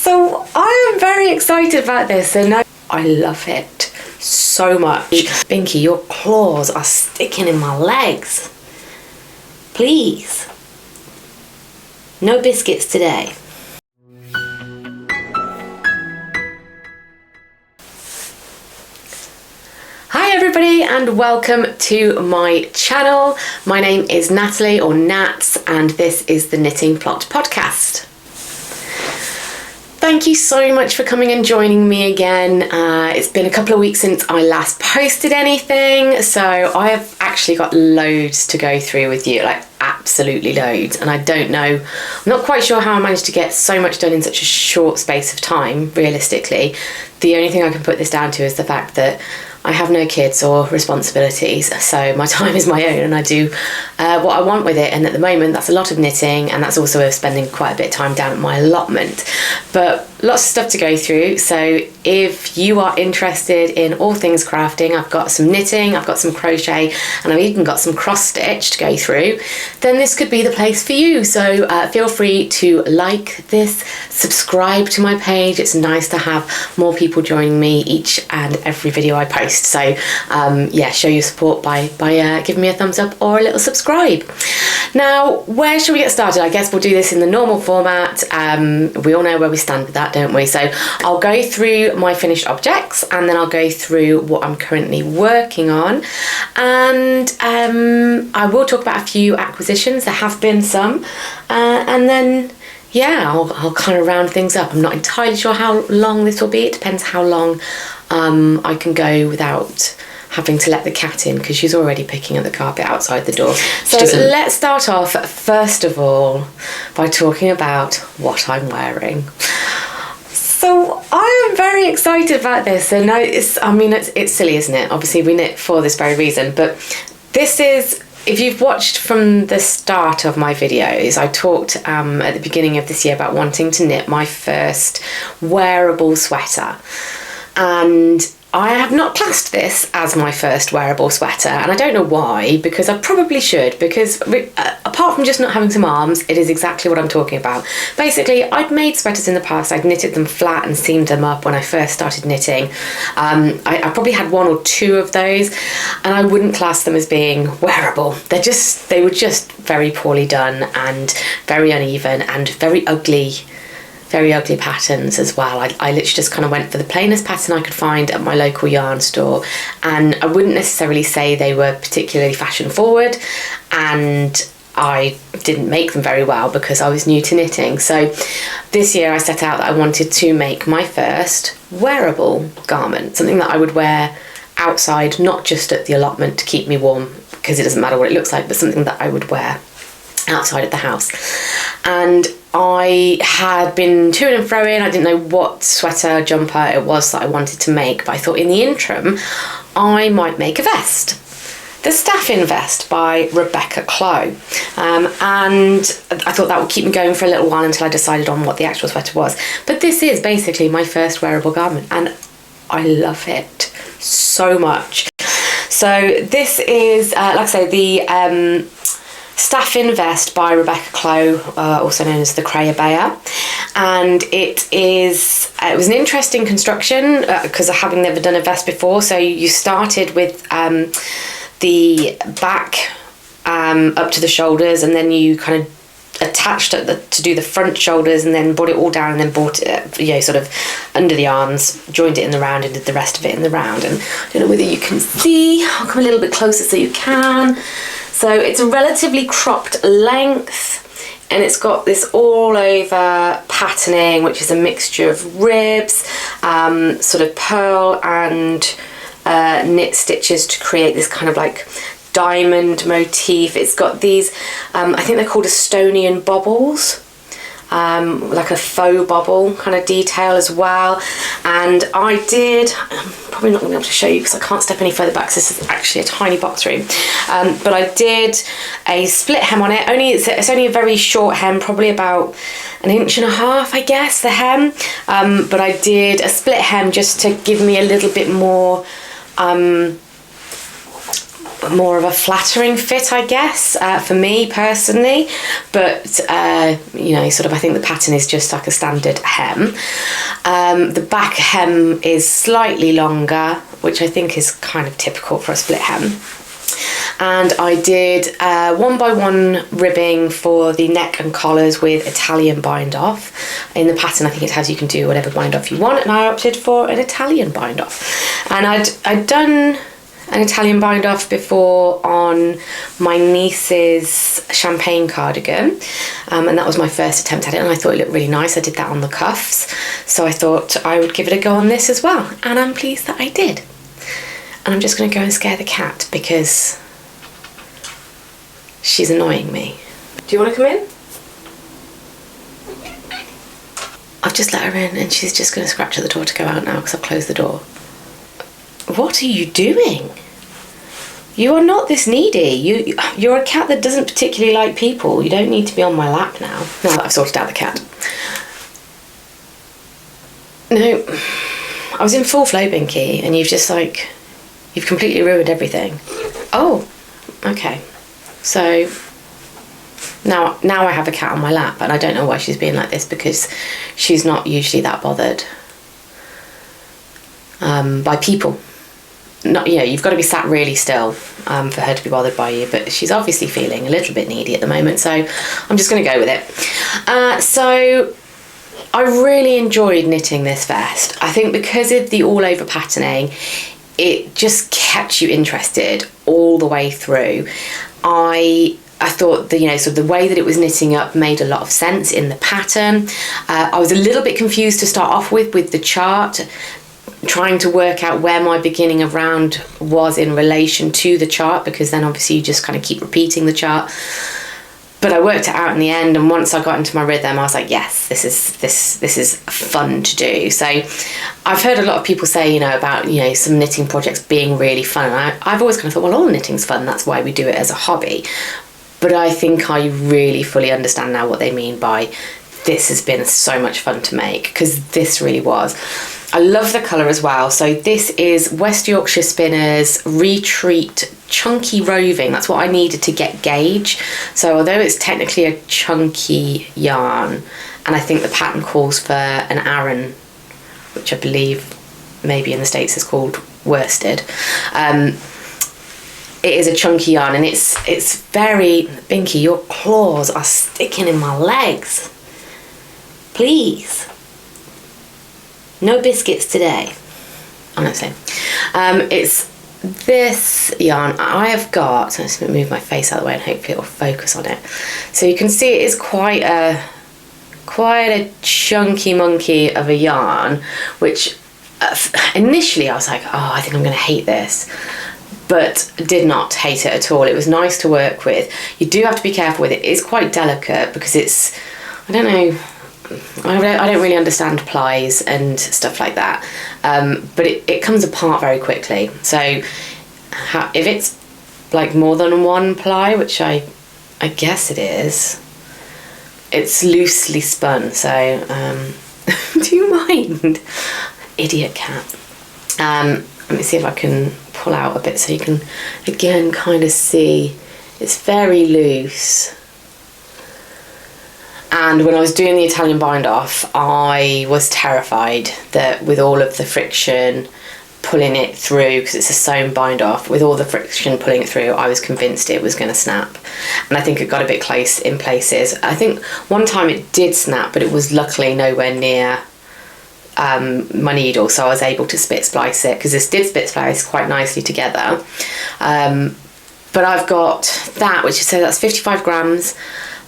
So I am very excited about this, and I love it so much. Binky, your claws are sticking in my legs. Please. No biscuits today. Hi everybody and welcome to my channel. My name is Natalie, or Nats, and this is the Knitting Plot podcast. Thank you so much for coming and joining me again. It's been a couple of weeks since I last posted anything, so I have actually got loads to go through with you, like absolutely loads, and I don't know, I'm not quite sure how I managed to get so much done in such a short space of time, realistically. The only thing I can put this down to is the fact that I have no kids or responsibilities, so my time is my own and I do what I want with it, and at the moment that's a lot of knitting, and that's also spending quite a bit of time down at my allotment, but lots of stuff to go through. So if you are interested in all things crafting, I've got some knitting, I've got some crochet, and I've even got some cross stitch to go through, then this could be the place for you. So feel free to like this, subscribe to my page. It's nice to have more people joining me each and every video I post. So yeah, show your support by giving me a thumbs up or a little subscribe. Now, where should we get started? I guess we'll do this in the normal format. We all know where we stand with that, don't we? So I'll go through my finished objects, and then I'll go through what I'm currently working on, and I will talk about a few acquisitions. There have been some, and then yeah, I'll kind of round things up. I'm not entirely sure how long this will be. It depends how long I can go without having to let the cat in, because she's already picking at the carpet outside the door. So let's start off first of all by talking about what I'm wearing. So I am very excited about this, and it's silly, isn't it? Obviously we knit for this very reason, but this is, if you've watched from the start of my videos, I talked at the beginning of this year about wanting to knit my first wearable sweater, and I have not classed this as my first wearable sweater, and I don't know why, because I probably should, because apart from just not having some arms, it is exactly what I'm talking about. Basically, I'd made sweaters in the past. I'd knitted them flat and seamed them up when I first started knitting. I probably had one or two of those, and I wouldn't class them as being wearable. They were just very poorly done and very uneven and very ugly patterns as well. I literally just kind of went for the plainest pattern I could find at my local yarn store, and I wouldn't necessarily say they were particularly fashion forward, and I didn't make them very well because I was new to knitting. So this year I set out that I wanted to make my first wearable garment, something that I would wear outside, not just at the allotment to keep me warm, because it doesn't matter what it looks like, but something that I would wear outside of the house. And I had been to and fro in. I didn't know what sweater jumper it was that I wanted to make, but I thought in the interim I might make a vest. The Staffin Vest by Rebecca Clow, and I thought that would keep me going for a little while until I decided on what the actual sweater was. But this is basically my first wearable garment, and I love it so much. So this is, like I say, the Staffin Vest by Rebecca Clow, also known as the Crochet, and it was an interesting construction because having never done a vest before. So you started with the back up to the shoulders, and then you kind of attached it to do the front shoulders, and then brought it all down, and then brought it sort of under the arms, joined it in the round, and did the rest of it in the round. And I don't know whether you can see, I'll come a little bit closer so you can. So it's a relatively cropped length, and it's got this all over patterning, which is a mixture of ribs, sort of pearl and knit stitches to create this kind of like diamond motif. It's got these, I think they're called Estonian bobbles, like a faux bobble kind of detail as well. And I'm probably not going to be able to show you because I can't step any further back, because this is actually a tiny box room, but I did a split hem on it. It's only a very short hem, probably about 1.5 inches, I guess, the hem, but I did a split hem just to give me a little bit more more of a flattering fit, I guess, for me personally. But you know, sort of, I think the pattern is just like a standard hem. The back hem is slightly longer, which I think is kind of typical for a split hem. And I did 1x1 ribbing for the neck and collars with Italian bind off. In the pattern, I think it has you can do whatever bind off you want, and I opted for an Italian bind off. And I'd done an Italian bind off before on my niece's champagne cardigan, and that was my first attempt at it, and I thought it looked really nice. I did that on the cuffs, so I thought I would give it a go on this as well, and I'm pleased that I did. And I'm just going to go and scare the cat because she's annoying me. Do you want to come in? I've just let her in and she's just going to scratch at the door to go out now because I've closed the door. What are you doing? You are not this needy. You're a cat that doesn't particularly like people. You don't need to be on my lap now that I've sorted out the cat. No, I was in full flow, Binky, and you've completely ruined everything. Oh, okay. So now I have a cat on my lap, and I don't know why she's being like this because she's not usually that bothered by people. Not, you know, you've got to be sat really still for her to be bothered by you, but she's obviously feeling a little bit needy at the moment, so I'm just going to go with it. So I really enjoyed knitting this vest. I think because of the all over patterning, it just kept you interested all the way through. I thought the, you know, sort of the way that it was knitting up made a lot of sense in the pattern. I was a little bit confused to start off with the chart, trying to work out where my beginning of round was in relation to the chart, because then obviously you just kind of keep repeating the chart. But I worked it out in the end, and once I got into my rhythm, I was like, yes, this is fun to do. So I've heard a lot of people say, you know, about, you know, some knitting projects being really fun. And I've always kind of thought, well, all knitting's fun. That's why we do it as a hobby. But I think I really fully understand now what they mean by this has been so much fun to make, because this really was. I love the colour as well. So this is West Yorkshire Spinners Retreat Chunky Roving. That's what I needed to get gauge. So although it's technically a chunky yarn, and I think the pattern calls for an Aran, which I believe maybe in the States is called worsted. It is a chunky yarn, and it's very Binky. Your claws are sticking in my legs. Please. No biscuits today. I'm not saying. It's this yarn I have got. So I'm just going to move my face out of the way and hopefully it'll focus on it. So you can see it is quite a chunky monkey of a yarn, which initially I was like, oh, I think I'm going to hate this. But did not hate it at all. It was nice to work with. You do have to be careful with it. It is quite delicate because it's, I don't know, I don't really understand plies and stuff like that, but it comes apart very quickly. So if it's like more than one ply, which I guess it is, it's loosely spun, so do you mind? Idiot cat. Let me see if I can pull out a bit so you can again kind of see it's very loose. And when I was doing the Italian bind off, I was terrified that with all of the friction pulling it through, because it's a sewn bind off, with all the friction pulling it through, I was convinced it was going to snap. And I think it got a bit close in places. I think one time it did snap, but it was luckily nowhere near my needle, so I was able to split splice it, because this did split splice quite nicely together. But I've got that, which is, so that's 55 grams,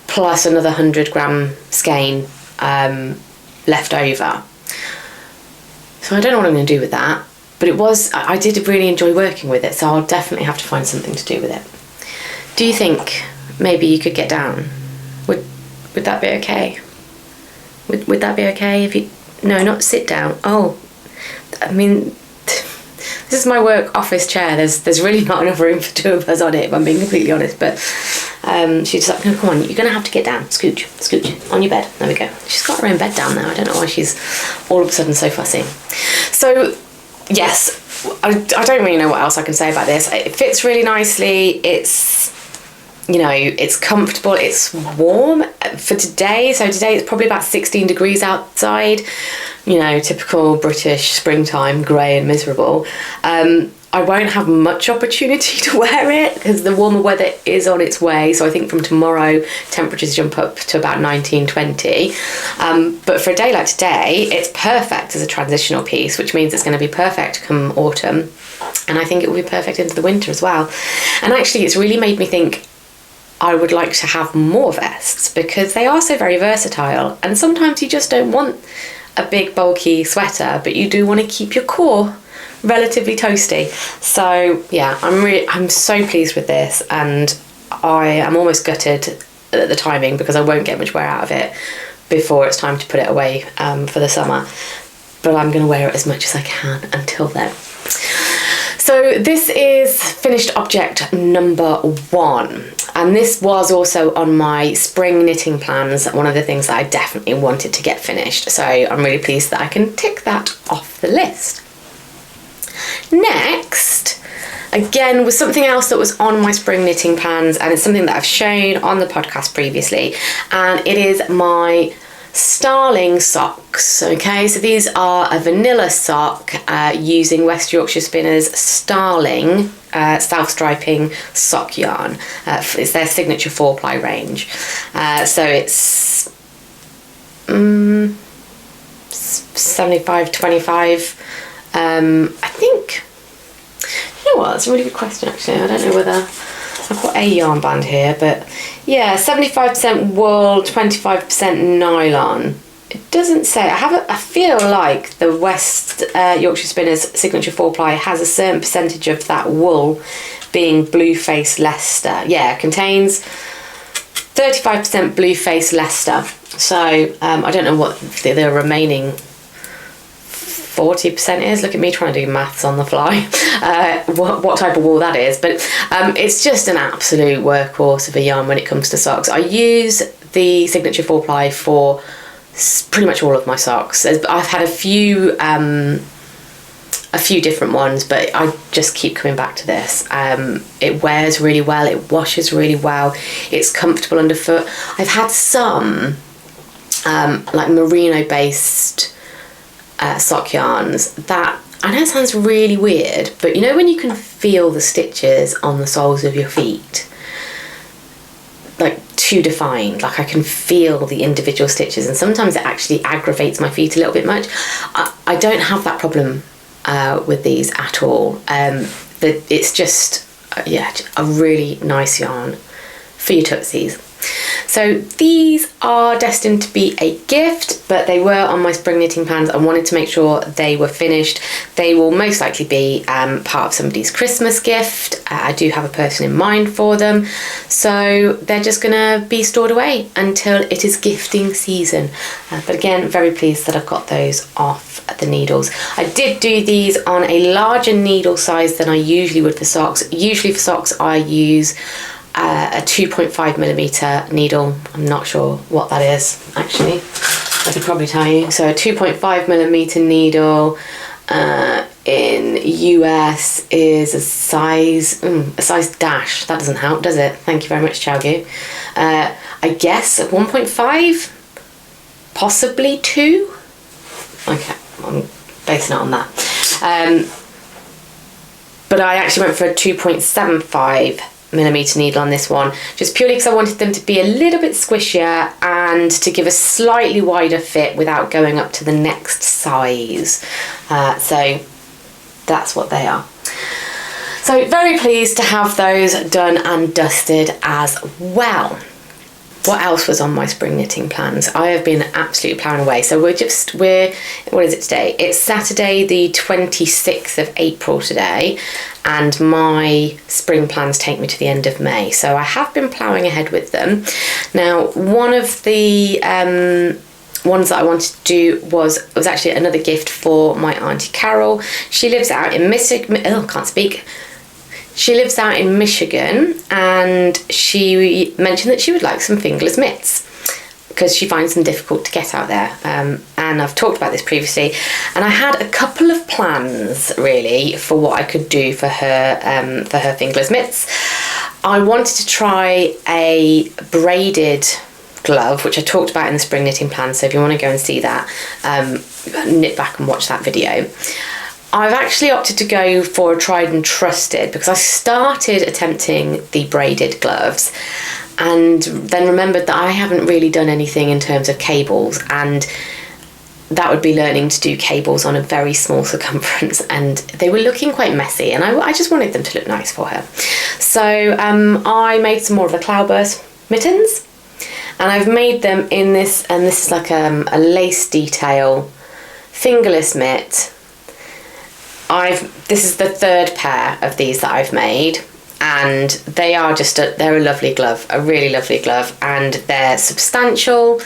plus another 100 gram skein left over. So I don't know what I'm going to do with that, but I did really enjoy working with it, so I'll definitely have to find something to do with it. Do you think maybe you could get down? Would that be okay? Would that be okay if you... No, not sit down. Oh, I mean, this is my work office chair. There's really not enough room for two of us on it, if I'm being completely honest, but she's like, no, come on, you're going to have to get down. Scooch, on your bed. There we go. She's got her own bed down now. I don't know why she's all of a sudden so fussy. So, yes, I don't really know what else I can say about this. It fits really nicely. It's, you know, it's comfortable, it's warm for today. So today it's probably about 16 degrees outside, you know, typical British springtime, grey and miserable. I won't have much opportunity to wear it because the warmer weather is on its way. So I think from tomorrow, temperatures jump up to about 19, 20. But for a day like today, it's perfect as a transitional piece, which means it's going to be perfect come autumn. And I think it will be perfect into the winter as well. And actually, it's really made me think I would like to have more vests because they are so very versatile. And sometimes you just don't want a big bulky sweater, but you do want to keep your core relatively toasty. So yeah, I'm so pleased with this, and I am almost gutted at the timing because I won't get much wear out of it before it's time to put it away for the summer, but I'm going to wear it as much as I can until then. So this is finished object number 1, and this was also on my spring knitting plans, one of the things that I definitely wanted to get finished, so I'm really pleased that I can tick that off the list. Next, again, was something else that was on my spring knitting plans, and it's something that I've shown on the podcast previously, and it is my Starling Socks. Okay, so these are a vanilla sock using West Yorkshire Spinners Starling self-striping sock yarn. It's their signature 4-ply range. So it's 75-25. I think, you know what, that's a really good question actually. I don't know whether I've got a yarn band here, but yeah, 75% wool, 25% nylon. It doesn't say. I feel like the West Yorkshire Spinners signature 4-ply has a certain percentage of that wool being blue face Leicester. Yeah, it contains 35% blue face Leicester. So I don't know what the remaining 40% is. Look at me trying to do maths on the fly. What type of wool that is, but it's just an absolute workhorse of a yarn when it comes to socks. I use the signature 4-ply for pretty much all of my socks. I've had a few different ones, but I just keep coming back to this. It wears really well, it washes really well, it's comfortable underfoot. I've had some like merino based sock yarns that, I know it sounds really weird, but you know when you can feel the stitches on the soles of your feet, like too defined, like I can feel the individual stitches, and sometimes it actually aggravates my feet a little bit much. I don't have that problem with these at all. It's just yeah, a really nice yarn for your tootsies. So these are destined to be a gift, but they were on my spring knitting plans. I wanted to make sure they were finished. They will most likely be part of somebody's Christmas gift. I do have a person in mind for them, so they're just gonna be stored away until it is gifting season. But again, very pleased that I've got those off the needles. I did do these on a larger needle size than I usually would for socks. Usually for socks I use a 2.5mm needle. I'm not sure what that is actually. I could probably tell you. So a 2.5mm needle in US is a size dash. That doesn't help, does it? Thank you very much, Chowgu. I guess 1.5, possibly 2. Okay, I'm basing it on that. But I actually went for a 2.75mm needle on this one, just purely because I wanted them to be a little bit squishier and to give a slightly wider fit without going up to the next size. So that's what they are. So very pleased to have those done and dusted as well. What else was on my spring knitting plans? I have been absolutely ploughing away. So what is it today? It's Saturday the 26th of April today, and my spring plans take me to the end of May. So I have been ploughing ahead with them. Now, one of the ones that I wanted to do was actually another gift for my Auntie Carol. She lives out in She lives out in Michigan, and she mentioned that she would like some fingerless mitts. because she finds them difficult to get out there. And I've talked about this previously, and I had a couple of plans really for what I could do for her fingerless mitts. I wanted to try a braided glove, which I talked about in the spring knitting plan, so if you want to go and see that, knit back and watch that video. I've actually opted to go for a tried and trusted, because I started attempting the braided gloves and then remembered that I haven't really done anything in terms of cables, and that would be learning to do cables on a very small circumference, and they were looking quite messy, and I just wanted them to look nice for her. So I made some more of the Cloudburst mittens, and I've made them in this, and this is like a lace detail fingerless mitt. This is the third pair of these that I've made, and they are they're a lovely glove, a really lovely glove, and they're substantial.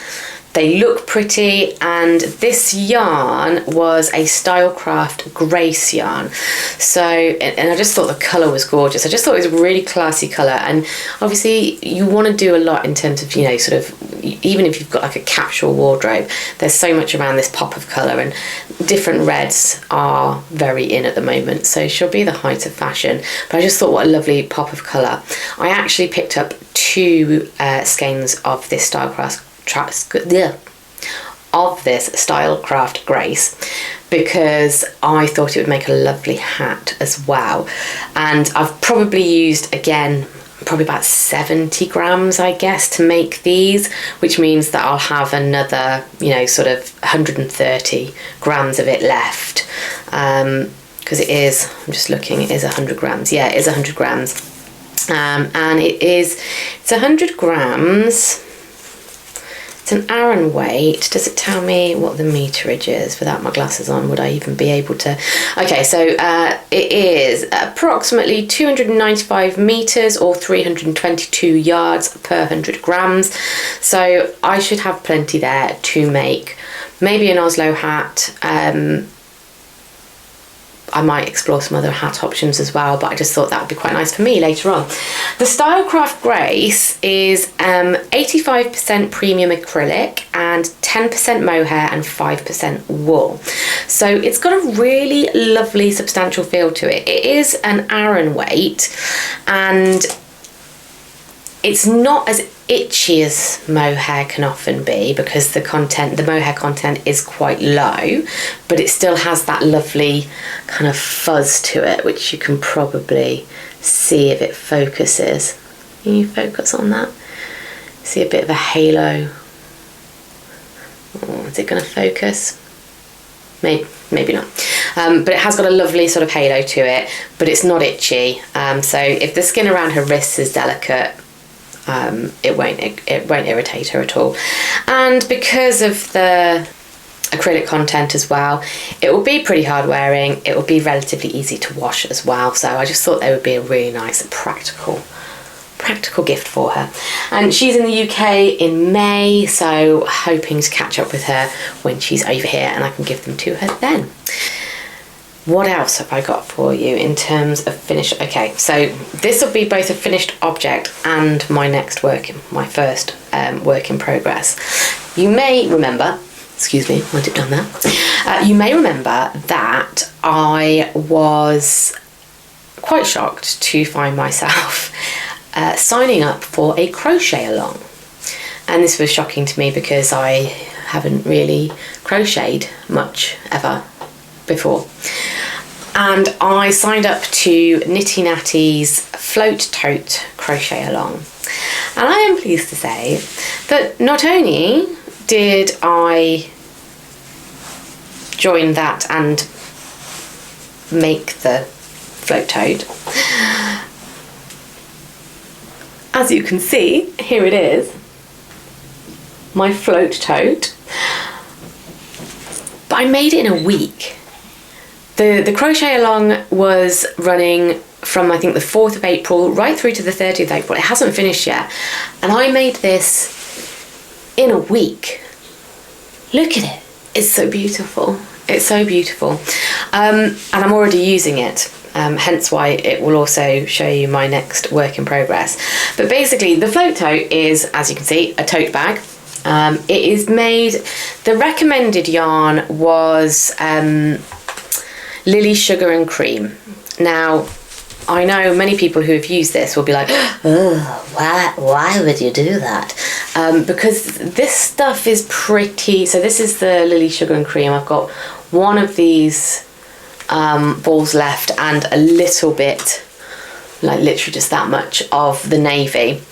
They look pretty, and this yarn was a Stylecraft Grace yarn. So, and I just thought the colour was gorgeous. I just thought it was a really classy colour, and obviously you want to do a lot in terms of, you know, sort of, even if you've got like a capsule wardrobe, there's so much around this pop of colour, and different reds are very in at the moment, so she'll be the height of fashion. But I just thought, what a lovely pop of colour. I actually picked up 2 skeins of this Stylecraft Grace, because I thought it would make a lovely hat as well. And I've probably used, again, probably about 70 grams, I guess, to make these, which means that I'll have another, you know, sort of 130 grams of it left, because it is, I'm just looking, it is 100 grams. Yeah, it is 100 grams. And it's 100 grams. It's an Aran weight. Does it tell me what the meterage is? Without my glasses on, would I even be able to? Okay, so it is approximately 295 meters or 322 yards per 100 grams. So I should have plenty there to make maybe an Oslo hat. I might explore some other hat options as well, but I just thought that would be quite nice for me later on. The Stylecraft Grace is 85% premium acrylic and 10% mohair and 5% wool. So it's got a really lovely substantial feel to it. It is an Aran weight, and it's not as itchy as mohair can often be, because the mohair content is quite low, but it still has that lovely kind of fuzz to it, which you can probably see if it focuses. Can you focus on that? See a bit of a halo. Oh, is it going to focus? Maybe not. But it has got a lovely sort of halo to it, but it's not itchy. So if the skin around her wrists is delicate, it won't irritate her at all. And because of the acrylic content as well, it will be pretty hard wearing. It will be relatively easy to wash as well. So I just thought they would be a really nice and practical gift for her. And she's in the UK in May, so hoping to catch up with her when she's over here, and I can give them to her then. What else have I got for you in terms of finish? Okay, so this will be both a finished object and my first work in progress. You may remember, excuse me, I did done that. You may remember that I was quite shocked to find myself signing up for a crochet along. And this was shocking to me because I haven't really crocheted much ever before. And I signed up to Nitty Natty's Float Tote crochet along. And I am pleased to say that not only did I join that and make the float tote, as you can see, here it is, my float tote, but I made it in a week. The crochet along was running from, I think, the 4th of April right through to the 30th of April. It hasn't finished yet. And I made this in a week. Look at it. It's so beautiful. It's so beautiful. And I'm already using it. Hence why it will also show you my next work in progress. But basically, the float tote is, as you can see, a tote bag. It is made, the recommended yarn was Lily Sugar and Cream. Now, I know many people who have used this will be like, oh, why would you do that? Because this stuff is pretty, so this is the Lily Sugar and Cream. I've got one of these balls left and a little bit, like literally just that much of the navy.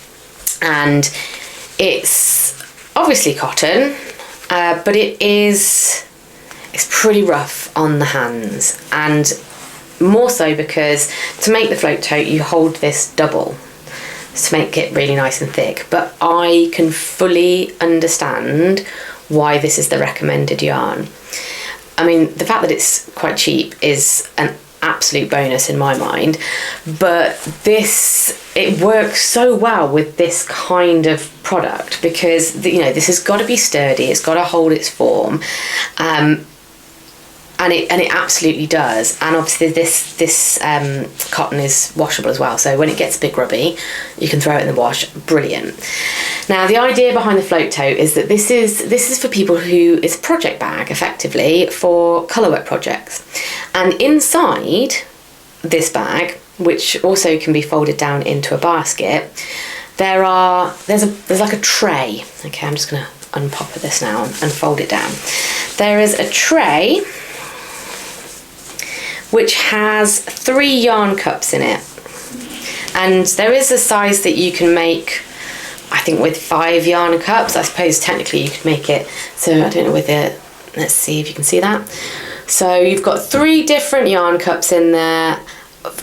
And it's obviously cotton, but it's pretty rough on the hands, and more so because to make the float tote you hold this double to make it really nice and thick. But I can fully understand why this is the recommended yarn. I mean, the fact that it's quite cheap is an absolute bonus in my mind, but it works so well with this kind of product because this has got to be sturdy, it's got to hold its form, and it absolutely does. And obviously this cotton is washable as well, so when it gets a bit grubby you can throw it in the wash. Brilliant. Now, the idea behind the float tote is that this is for people who, it's a project bag effectively for colourwork projects. And inside this bag, which also can be folded down into a basket, there's like a tray. Okay, I'm just going to unpop this now and fold it down. There is a tray which has 3 yarn cups in it, and there is a size that you can make, I think, with 5 yarn cups. I suppose technically you could make it, so I don't know with it, let's see if you can see that. So you've got 3 different yarn cups in there.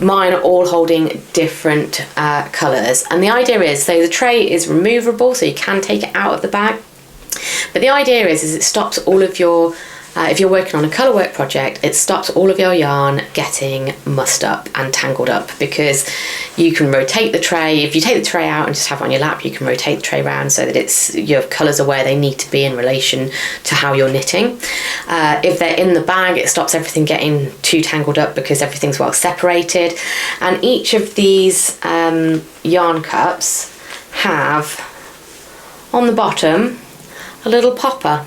Mine are all holding different colours, and the idea is, so the tray is removable, so you can take it out of the bag, but the idea is it stops all of your if you're working on a colourwork project, it stops all of your yarn getting mussed up and tangled up, because you can rotate the tray. If you take the tray out and just have it on your lap, you can rotate the tray around so that your colours are where they need to be in relation to how you're knitting. If they're in the bag, it stops everything getting too tangled up because everything's well separated. And each of these yarn cups have on the bottom a little popper,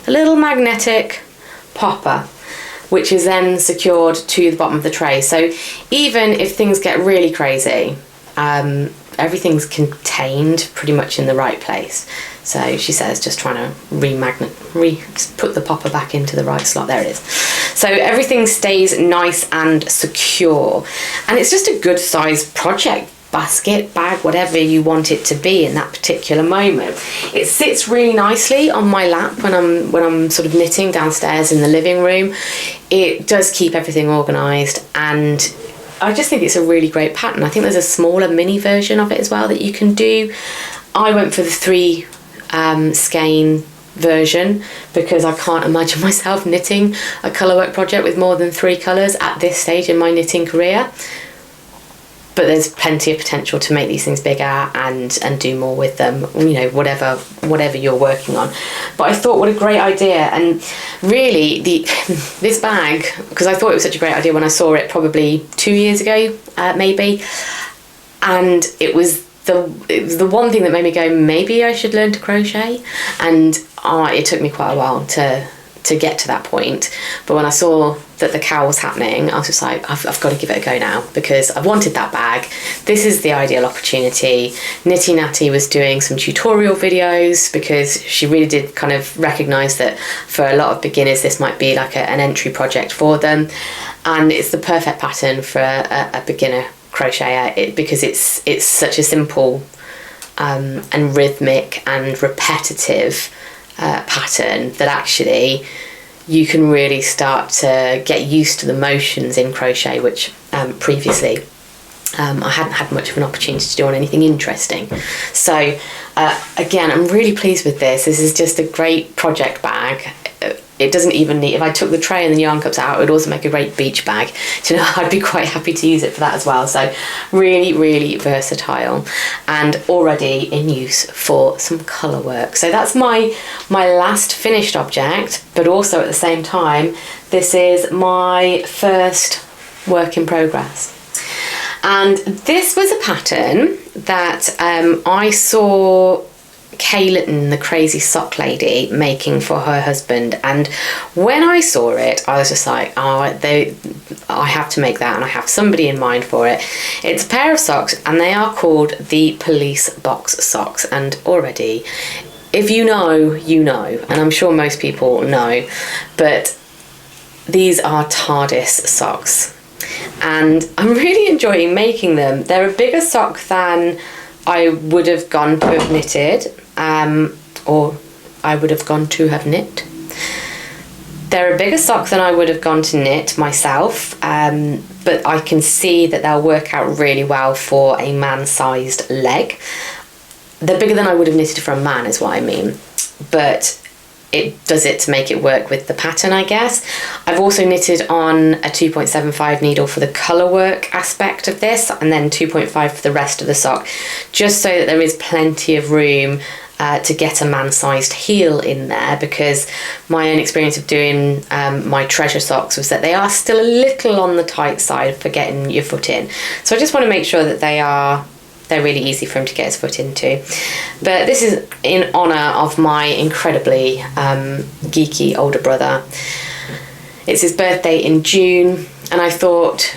a little magnetic popper, which is then secured to the bottom of the tray. So even if things get really crazy, everything's contained pretty much in the right place. So she says just trying to put the popper back into the right slot. There it is. So everything stays nice and secure, and it's just a good size project basket, bag, whatever you want it to be in that particular moment. It sits really nicely on my lap when I'm sort of knitting downstairs in the living room. It does keep everything organised, and I just think it's a really great pattern. I think there's a smaller mini version of it as well that you can do. I went for the 3 skein version because I can't imagine myself knitting a colourwork project with more than 3 colours at this stage in my knitting career. But there's plenty of potential to make these things bigger and do more with them, whatever you're working on. But I thought, what a great idea. And really, this bag, because I thought it was such a great idea when I saw it probably 2 years ago, maybe, and it was the one thing that made me go, maybe I should learn to crochet. And it took me quite a while to get to that point, but when I saw that the cowl was happening, I was just like, I've got to give it a go now, because I've wanted that bag. This is the ideal opportunity. Nitty Natty was doing some tutorial videos because she really did kind of recognise that for a lot of beginners this might be like an entry project for them, and it's the perfect pattern for a beginner crocheter because it's such a simple and rhythmic and repetitive pattern that actually you can really start to get used to the motions in crochet, which previously I hadn't had much of an opportunity to do on anything interesting. So again, I'm really pleased with this. This is just a great project bag. It doesn't even need, if I took the tray and the yarn cups out, it would also make a great beach bag. Do you know, I'd be quite happy to use it for that as well. So really, really versatile and already in use for some colour work. So that's my last finished object, but also at the same time, this is my first work in progress. And this was a pattern that I saw Kay Litton, the crazy sock lady, making for her husband. And when I saw it, I was just like, oh, I have to make that, and I have somebody in mind for it. It's a pair of socks, and they are called the Police Box Sox. And already, if you know, you know, and I'm sure most people know, but these are TARDIS socks. And I'm really enjoying making them. They're a bigger sock than I would have gone to have knitted, or I would have gone to have knit. They're a bigger sock than I would have gone to knit myself, but I can see that they'll work out really well for a man-sized leg. They're bigger than I would have knitted for a man, is what I mean, but it does it to make it work with the pattern, I guess. I've also knitted on a 2.75 needle for the colour work aspect of this, and then 2.5 for the rest of the sock, just so that there is plenty of room to get a man-sized heel in there, because my own experience of doing my treasure socks was that they are still a little on the tight side for getting your foot in. So I just want to make sure that they're really easy for him to get his foot into. But this is in honour of my incredibly geeky older brother. It's his birthday in June, and I thought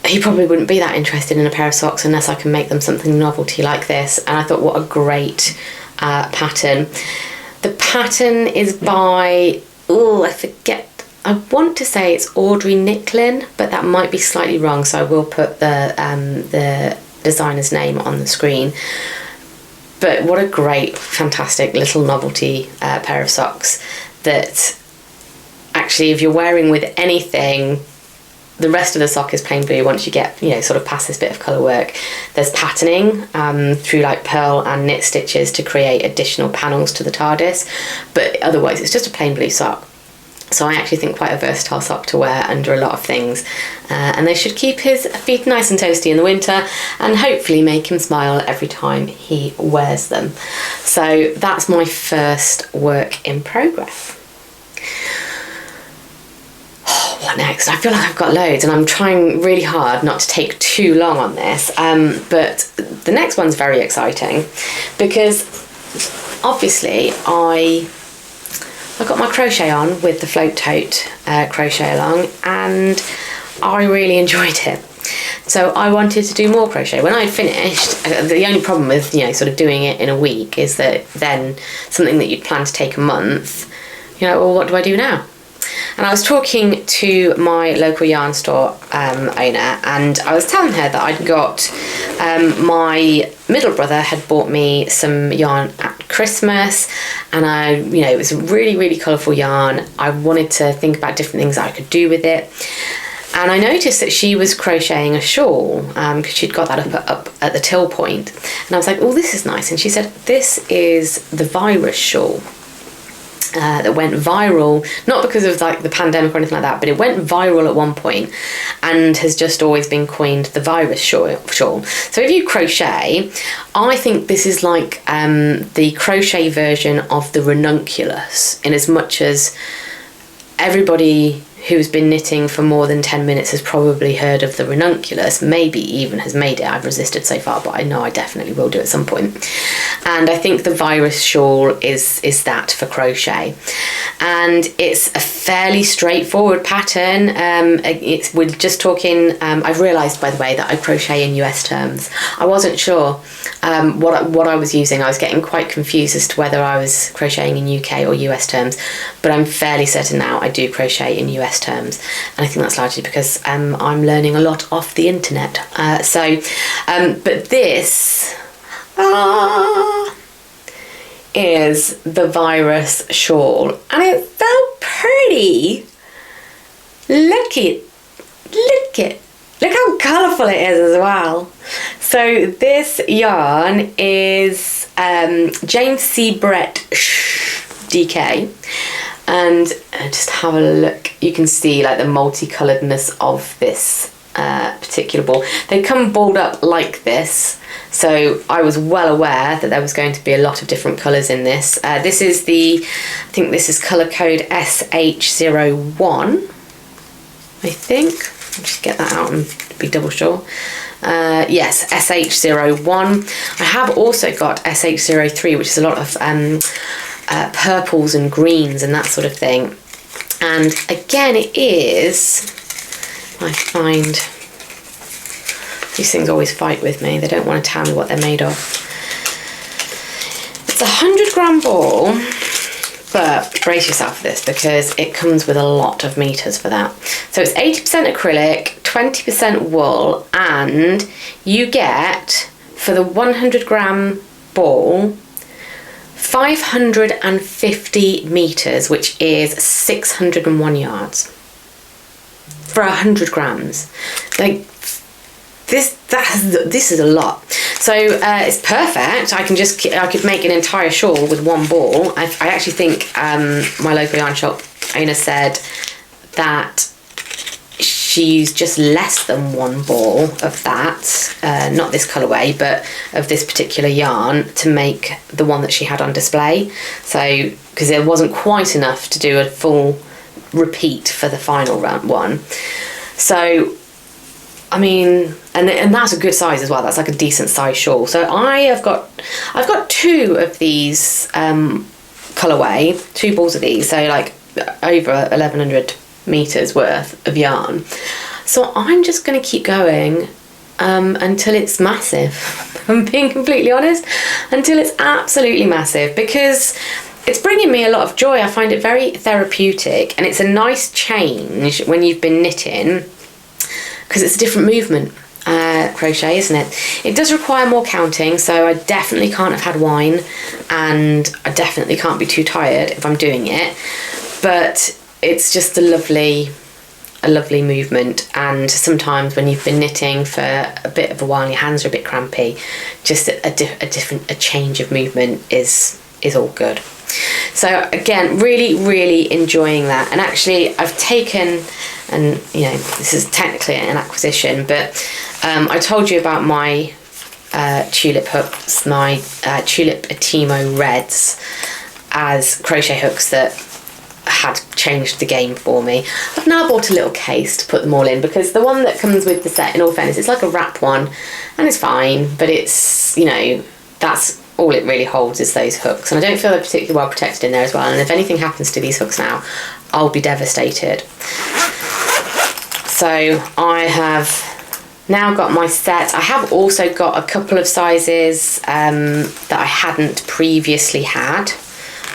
he probably wouldn't be that interested in a pair of socks unless I can make them something novelty like this. And I thought, what a great pattern. The pattern is by, I forget, I want to say it's Audrey Nicklin, but that might be slightly wrong, so I will put the designer's name on the screen. But what a great, fantastic little novelty pair of socks that actually, if you're wearing with anything, the rest of the sock is plain blue once you get, sort of past this bit of colour work. There's patterning through like pearl and knit stitches to create additional panels to the TARDIS, but otherwise it's just a plain blue sock. So I actually think quite a versatile sock to wear under a lot of things, and they should keep his feet nice and toasty in the winter and hopefully make him smile every time he wears them. So that's my first work in progress. What next? I feel like I've got loads, and I'm trying really hard not to take too long on this, but the next one's very exciting because obviously I got my crochet on with the Float Tote crochet along, and I really enjoyed it. So I wanted to do more crochet. When I'd finished, the only problem with sort of doing it in a week is that then something that you'd plan to take a month, well, what do I do now? And I was talking to my local yarn store owner, and I was telling her that I'd got my middle brother had bought me some yarn at Christmas, and it was a really, really colourful yarn. I wanted to think about different things I could do with it. And I noticed that she was crocheting a shawl because she'd got that up at the till point. And I was like, oh, this is nice. And she said, this is the Virus Shawl. That went viral, not because of like the pandemic or anything like that, but it went viral at one point and has just always been coined the Virus Shawl. So if you crochet, I think this is like the crochet version of the ranunculus, in as much as everybody who's been knitting for more than 10 minutes has probably heard of the ranunculus, maybe even has made it. I've resisted so far, but I know I definitely will do at some point. And I think the Virus Shawl is that for crochet. And it's a fairly straightforward pattern. We're just talking, I've realised, by the way, that I crochet in US terms. I wasn't sure what I was using. I was getting quite confused as to whether I was crocheting in UK or US terms, but I'm fairly certain now I do crochet in US terms, and I think that's largely because I'm learning a lot off the internet. But this is the Virus Shawl, and it's so pretty. Look how colourful it is as well. So this yarn is James C. Brett DK, and just have a look. You can see like the multicoloredness of this particular ball. They come balled up like this, so I was well aware that there was going to be a lot of different colours in this. This is I think this is colour code SH01, I think. I'll just get that out and be double sure. Yes, SH01. I have also got SH03, which is a lot of purples and greens and that sort of thing. And again, it is, I find, these things always fight with me. They don't want to tell me what they're made of. It's a 100-gram ball, but brace yourself for this because it comes with a lot of meters for that. So it's 80% acrylic, 20% wool, and you get, for the 100-gram ball, 550 meters, which is 601 yards for 100 grams. Like, this is a lot. So it's perfect. I could make an entire shawl with one ball. I actually think my local yarn shop owner said that she used just less than one ball of that, not this colourway, but of this particular yarn to make the one that she had on display. So, because there wasn't quite enough to do a full repeat for the final round one. So, I mean, and that's a good size as well. That's like a decent size shawl. So I've got 2 of these colourway, 2 balls of these. So like over 1,100 meters worth of yarn. So I'm just going to keep going until it's massive. I'm being completely honest, until it's absolutely massive, because it's bringing me a lot of joy. I find it very therapeutic, and it's a nice change when you've been knitting, because it's a different movement, crochet, isn't it? It does require more counting, so I definitely can't have had wine, and I definitely can't be too tired if I'm doing it, but it's just a lovely movement. And sometimes when you've been knitting for a bit of a while and your hands are a bit crampy, just a change of movement is all good. So again, really enjoying that. And actually I've taken, and you know, this is technically an acquisition, but I told you about my tulip hooks, my tulip Atimo reds, as crochet hooks that had changed the game for me. I've now bought a little case to put them all in, because the one that comes with the set, in all fairness, it's like a wrap one and it's fine, but it's, you know, that's all it really holds is those hooks, and I don't feel they're particularly well protected in there as well, and if anything happens to these hooks now, I'll be devastated. So I have now got my set. I have also got a couple of sizes that I hadn't previously had.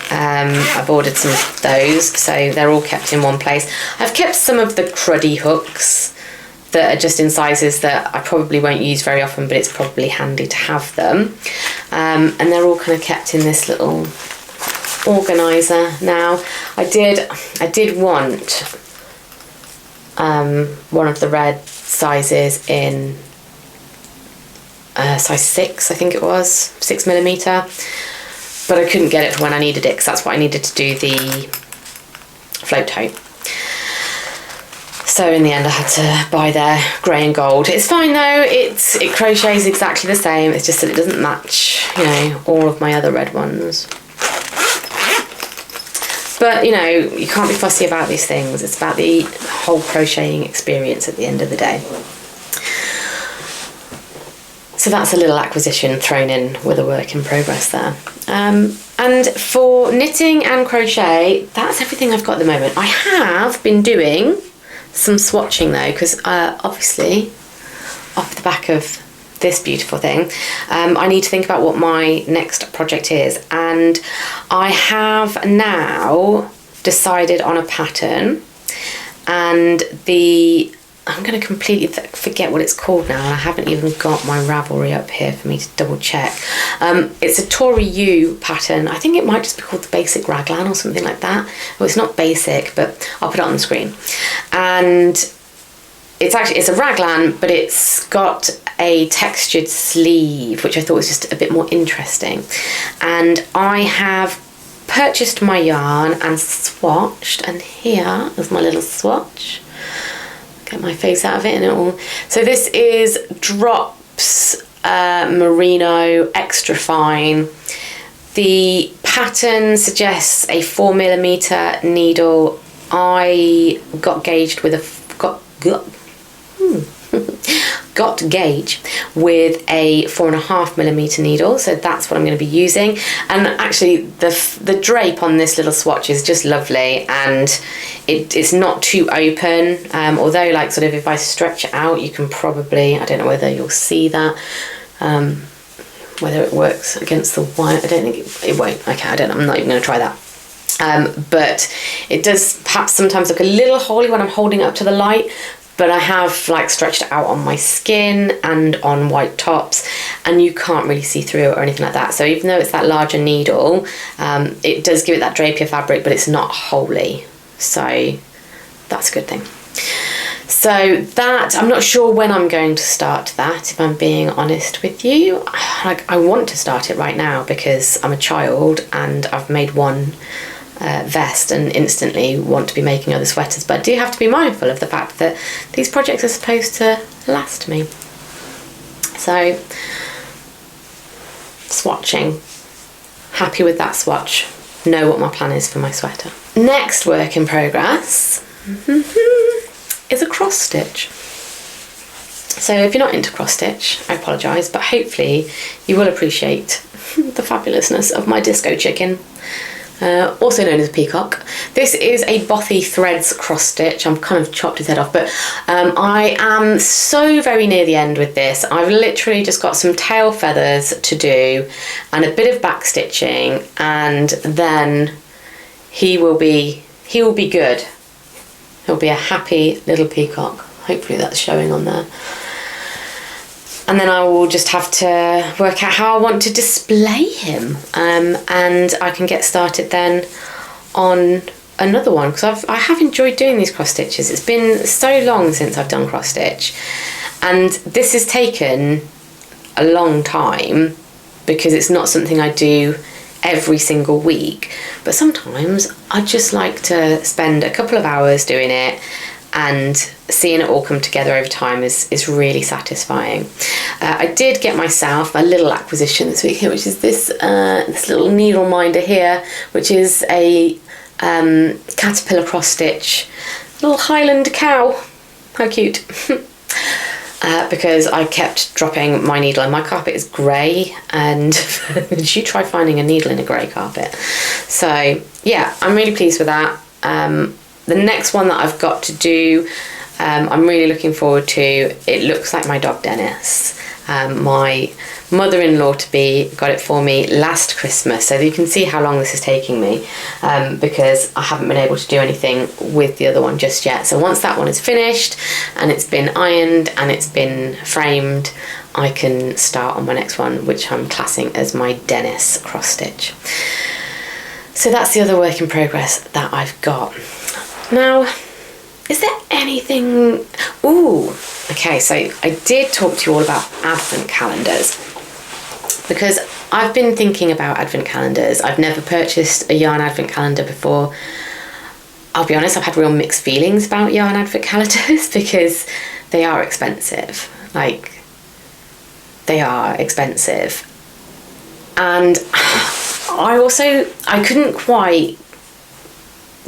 I've ordered some of those, so they're all kept in one place. I've kept some of the cruddy hooks that are just in sizes that I probably won't use very often, but it's probably handy to have them. And they're all kind of kept in this little organizer now. I did want one of the red sizes in size 6, I think it was, 6mm. But I couldn't get it for when I needed it, because that's what I needed to do the float tote. So in the end I had to buy their grey and gold. It's fine though, it crochets exactly the same, it's just that it doesn't match, you know, all of my other red ones. But, you know, you can't be fussy about these things. It's about the whole crocheting experience at the end of the day. So that's a little acquisition thrown in with a work in progress there. And for knitting and crochet, that's everything I've got at the moment. I have been doing some swatching though, because obviously off the back of this beautiful thing, I need to think about what my next project is, and I have now decided on a pattern, and I'm going to completely forget what it's called now, and I haven't even got my Ravelry up here for me to double check. It's a Tori U pattern. I think it might just be called the Basic Raglan or something like that. Well, it's not basic, but I'll put it on the screen. And it's a raglan, but it's got a textured sleeve, which I thought was just a bit more interesting. And I have purchased my yarn and swatched, and here is my little swatch. Get my face out of it and it all. So this is Drops Merino Extra Fine. The pattern suggests a 4mm needle. I got gauged with got to gauge with a 4.5mm needle, so that's what I'm going to be using. And actually the drape on this little swatch is just lovely, and it's not too open, although like sort of if I stretch it out, you can probably, I don't know whether you'll see that, whether it works against the white. I don't think it won't. Okay, I don't know, I'm not even going to try that. But it does perhaps sometimes look a little holey when I'm holding it up to the light, but I have like stretched it out on my skin and on white tops, and you can't really see through it or anything like that. So even though it's that larger needle, it does give it that drapier fabric, but it's not holey. So that's a good thing. So that, I'm not sure when I'm going to start that, if I'm being honest with you. Like, I want to start it right now because I'm a child and I've made one vest and instantly want to be making other sweaters, but I do have to be mindful of the fact that these projects are supposed to last me. So, swatching. Happy with that swatch. Know what my plan is for my sweater. Next work in progress is a cross stitch. So if you're not into cross stitch, I apologise, but hopefully you will appreciate the fabulousness of my disco chicken, also known as a peacock. This is a Bothy Threads cross stitch. I'm kind of chopped his head off, but I am so very near the end with this. I've literally just got some tail feathers to do and a bit of back stitching, and then he will be good. He'll be a happy little peacock. Hopefully that's showing on there. And then I will just have to work out how I want to display him. And I can get started then on another one, because I have enjoyed doing these cross stitches. It's been so long since I've done cross stitch. And this has taken a long time because it's not something I do every single week. But sometimes I just like to spend a couple of hours doing it, and seeing it all come together over time is really satisfying. I did get myself a little acquisition this week here, which is this little needle minder here, which is a caterpillar cross stitch, little Highland cow. How cute. Because I kept dropping my needle, and my carpet is grey, and you should try finding a needle in a grey carpet. So yeah, I'm really pleased with that. The next one that I've got to do, I'm really looking forward to. It looks like my dog Dennis. My mother-in-law to be got it for me last Christmas, so you can see how long this is taking me, because I haven't been able to do anything with the other one just yet. So once that one is finished and it's been ironed and it's been framed, I can start on my next one, which I'm classing as my Dennis cross stitch. So that's the other work in progress that I've got. Now, is there anything... Ooh, okay, so I did talk to you all about advent calendars, because I've been thinking about advent calendars. I've never purchased a yarn advent calendar before. I'll be honest, I've had real mixed feelings about yarn advent calendars because they are expensive. Like, they are expensive. And I couldn't quite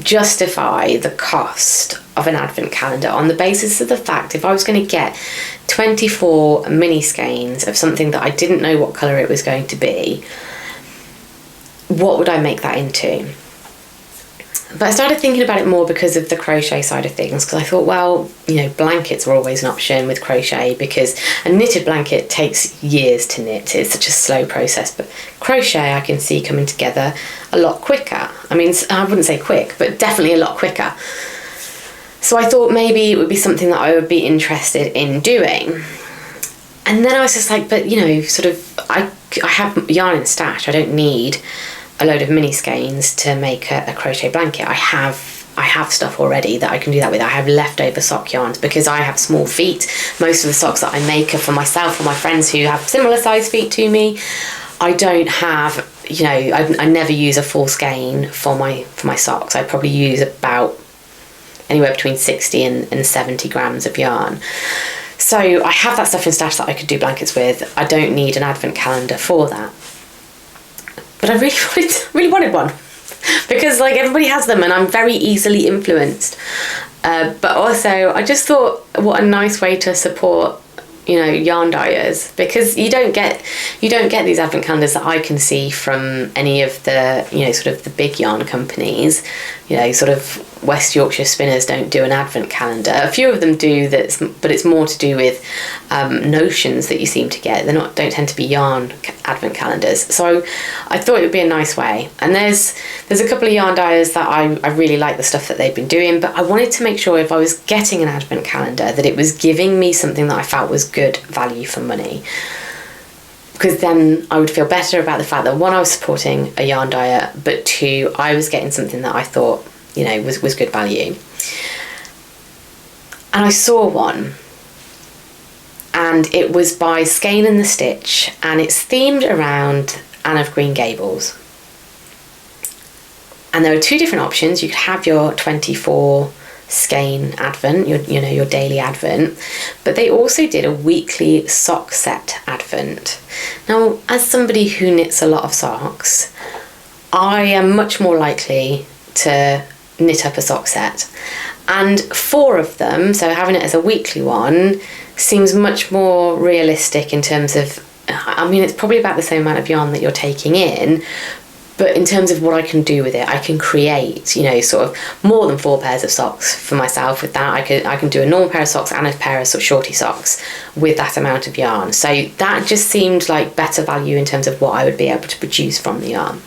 justify the cost of an advent calendar on the basis of the fact if I was going to get 24 mini skeins of something that I didn't know what colour it was going to be, what would I make that into? But I started thinking about it more because of the crochet side of things, because I thought, well, you know, blankets are always an option with crochet, because a knitted blanket takes years to knit. It's such a slow process, but crochet I can see coming together a lot quicker. I mean, I wouldn't say quick, but definitely a lot quicker. So I thought maybe it would be something that I would be interested in doing. And then I was just like, but you know, sort of, I have yarn in stash. I don't need a load of mini skeins to make a crochet blanket. I have stuff already that I can do that with. I have leftover sock yarns because I have small feet. Most of the socks that I make are for myself or my friends who have similar size feet to me. I don't have, you know, I never use a full skein for my socks. I probably use about anywhere between 60 and 70 grams of yarn. So I have that stuff in stash that I could do blankets with. I don't need an advent calendar for that. But I really wanted one, because like everybody has them and I'm very easily influenced. But also I just thought, what a nice way to support, yarn dyers, because you don't get these advent calendars that I can see from any of the sort of the big yarn companies. Sort of West Yorkshire spinners don't do an advent calendar. A few of them do, but it's more to do with notions that you seem to get. Don't tend to be yarn advent calendars. So I thought it would be a nice way. And there's a couple of yarn dyers that I really like the stuff that they've been doing, but I wanted to make sure if I was getting an advent calendar that it was giving me something that I felt was good value for money. Because then I would feel better about the fact that, one, I was supporting a yarn dyer, but two, I was getting something that I thought, was good value. And I saw one, and it was by Skein and The Stitch, and it's themed around Anne of Green Gables. And there are two different options. You could have your 24 Skein advent, your daily advent, but they also did a weekly sock set advent. Now, as somebody who knits a lot of socks, I am much more likely to knit up a sock set, and 4 of them, so having it as a weekly one, seems much more realistic in terms of, it's probably about the same amount of yarn that you're taking in, but in terms of what I can do with it, I can create, sort of more than 4 pairs of socks for myself with that. I can do a normal pair of socks and a pair of sort of shorty socks with that amount of yarn. So that just seemed like better value in terms of what I would be able to produce from the yarn.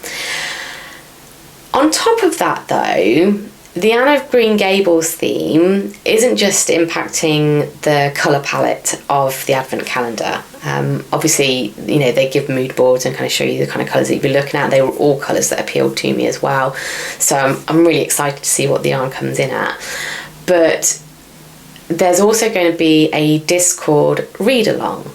On top of that though, the Anne of Green Gables theme isn't just impacting the colour palette of the advent calendar. Obviously, they give mood boards and kind of show you the kind of colours that you'd be looking at. They were all colours that appealed to me as well. So I'm really excited to see what the yarn comes in at. But there's also going to be a Discord read-along.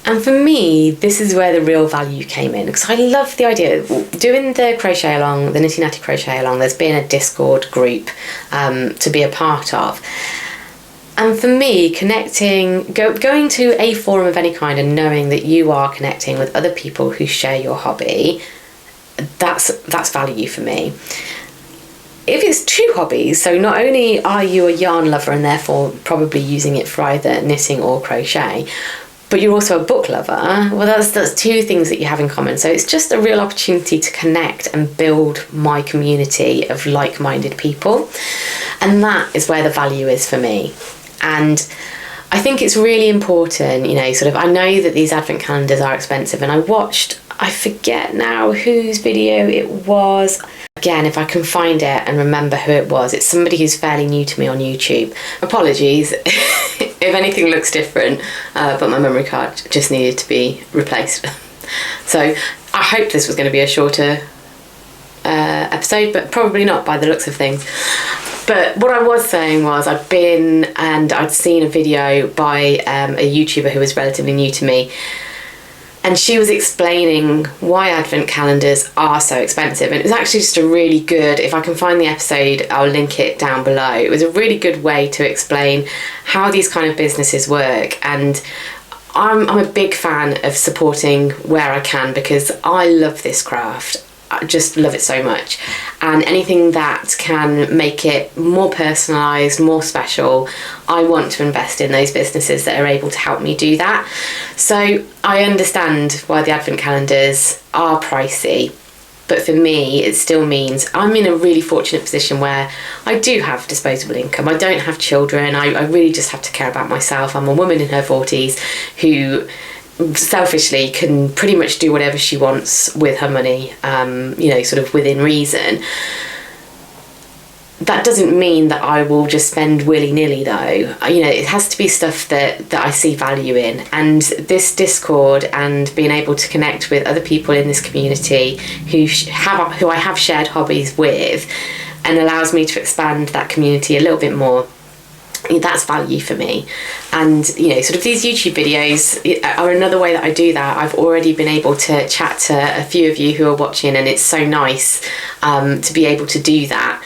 And for me, this is where the real value came in, because I love the idea of doing the crochet along, the Nitty Natty crochet along. There's been a Discord group to be a part of. And for me, going to a forum of any kind and knowing that you are connecting with other people who share your hobby, that's value for me. If it's 2 hobbies, so not only are you a yarn lover and therefore probably using it for either knitting or crochet, but you're also a book lover, well, that's 2 things that you have in common. So it's just a real opportunity to connect and build my community of like-minded people. And that is where the value is for me. And I think it's really important, I know that these advent calendars are expensive, and I forget now whose video it was. Again, if I can find it and remember who it was, it's somebody who's fairly new to me on YouTube. Apologies if anything looks different, but my memory card just needed to be replaced. So I hope this was going to be a shorter episode, but probably not by the looks of things. But what I was saying was I'd seen a video by a YouTuber who was relatively new to me, and she was explaining why advent calendars are so expensive. And it was actually just a really good, if I can find the episode, I'll link it down below. It was a really good way to explain how these kind of businesses work. And I'm a big fan of supporting where I can, because I love this craft. I just love it so much, and anything that can make it more personalised, more special, I want to invest in those businesses that are able to help me do that. So I understand why the advent calendars are pricey, but for me it still means I'm in a really fortunate position where I do have disposable income. I don't have children. I really just have to care about myself. I'm a woman in her 40s who selfishly can pretty much do whatever she wants with her money, sort of within reason. That doesn't mean that I will just spend willy-nilly though. It has to be stuff that I see value in, and this Discord and being able to connect with other people in this community who I have shared hobbies with, and allows me to expand that community a little bit more. That's value for me. And sort of these YouTube videos are another way that I do that. I've already been able to chat to a few of you who are watching, and it's so nice to be able to do that.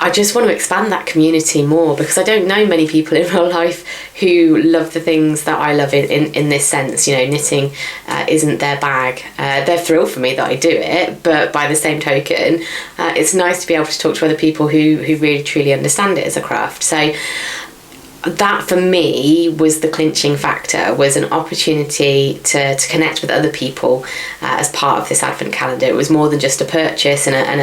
I just want to expand that community more, because I don't know many people in real life who love the things that I love in this sense. Knitting isn't their bag. They're thrilled for me that I do it, but by the same token, it's nice to be able to talk to other people who really truly understand it as a craft. So that for me was the clinching factor, was an opportunity to connect with other people as part of this advent calendar. It was more than just a purchase and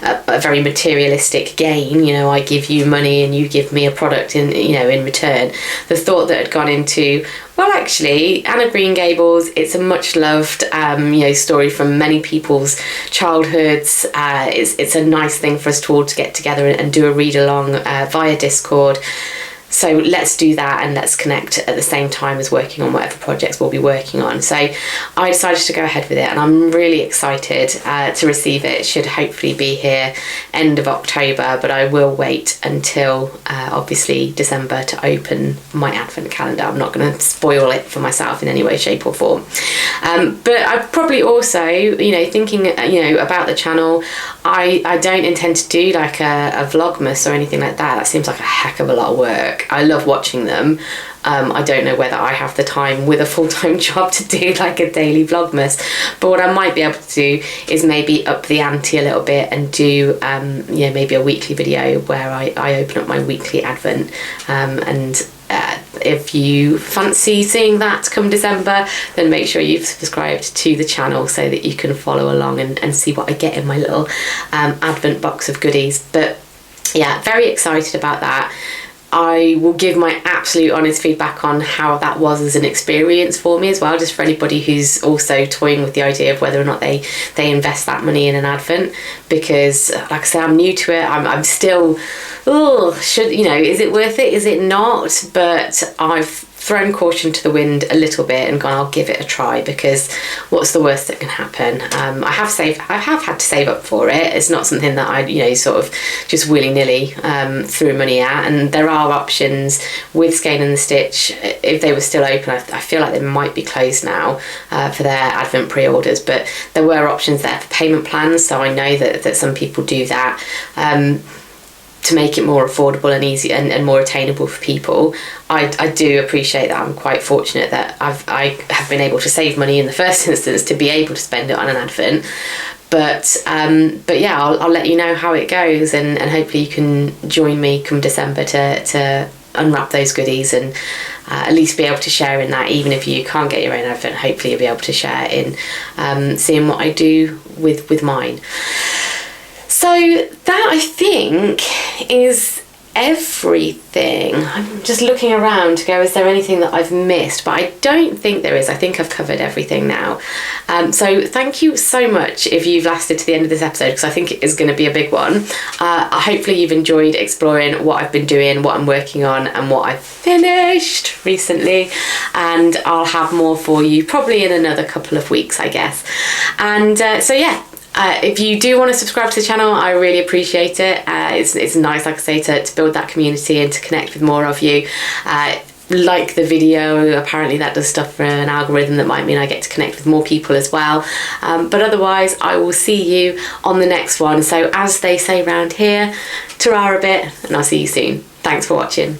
a very materialistic gain. You know, I give you money and you give me a product in return. The thought that had gone into, well, actually, Anne of Green Gables, it's a much loved story from many people's childhoods. It's a nice thing for us to all to get together and do a read along via Discord. So let's do that, and let's connect at the same time as working on whatever projects we'll be working on. So I decided to go ahead with it, and I'm really excited to receive it. It should hopefully be here end of October, but I will wait until obviously December to open my advent calendar. I'm not going to spoil it for myself in any way, shape or form. But I probably also, thinking, about the channel, I don't intend to do like a Vlogmas or anything like that. That seems like a heck of a lot of work. I love watching them. I don't know whether I have the time with a full-time job to do like a daily Vlogmas, but what I might be able to do is maybe up the ante a little bit and do maybe a weekly video where I open up my weekly advent, and if you fancy seeing that come December, then make sure you've subscribed to the channel so that you can follow along and see what I get in my little advent box of goodies. But yeah, very excited about that. I will give my absolute honest feedback on how that was as an experience for me as well, just for anybody who's also toying with the idea of whether or not they invest that money in an advent, because like I say, I'm new to it. I'm still, is it worth it? Is it not? But I've thrown caution to the wind a little bit and gone, I'll give it a try, because what's the worst that can happen? I have had to save up for it. It's not something that I sort of just willy-nilly threw money at, and there are options with Skein and The Stitch. If they were still open, I feel like they might be closed now for their advent pre-orders, but there were options there for payment plans, so I know that some people do that to make it more affordable and easy and more attainable for people. I do appreciate that. I'm quite fortunate that I have been able to save money in the first instance to be able to spend it on an advent. But yeah, I'll let you know how it goes, and hopefully you can join me come December to unwrap those goodies and at least be able to share in that. Even if you can't get your own advent, hopefully you'll be able to share in seeing what I do with mine. So that, I think, is everything. I'm just looking around to go, is there anything that I've missed? But I don't think there is. I think I've covered everything now. So thank you so much if you've lasted to the end of this episode, because I think it is going to be a big one. Hopefully you've enjoyed exploring what I've been doing, what I'm working on, and what I've finished recently. And I'll have more for you probably in another couple of weeks, I guess. And so yeah, if you do want to subscribe to the channel, I really appreciate it. It's nice, like I say, to build that community and to connect with more of you. Like the video, apparently that does stuff for an algorithm that might mean I get to connect with more people as well. But otherwise, I will see you on the next one. So as they say round here, ta-ra a bit, and I'll see you soon. Thanks for watching.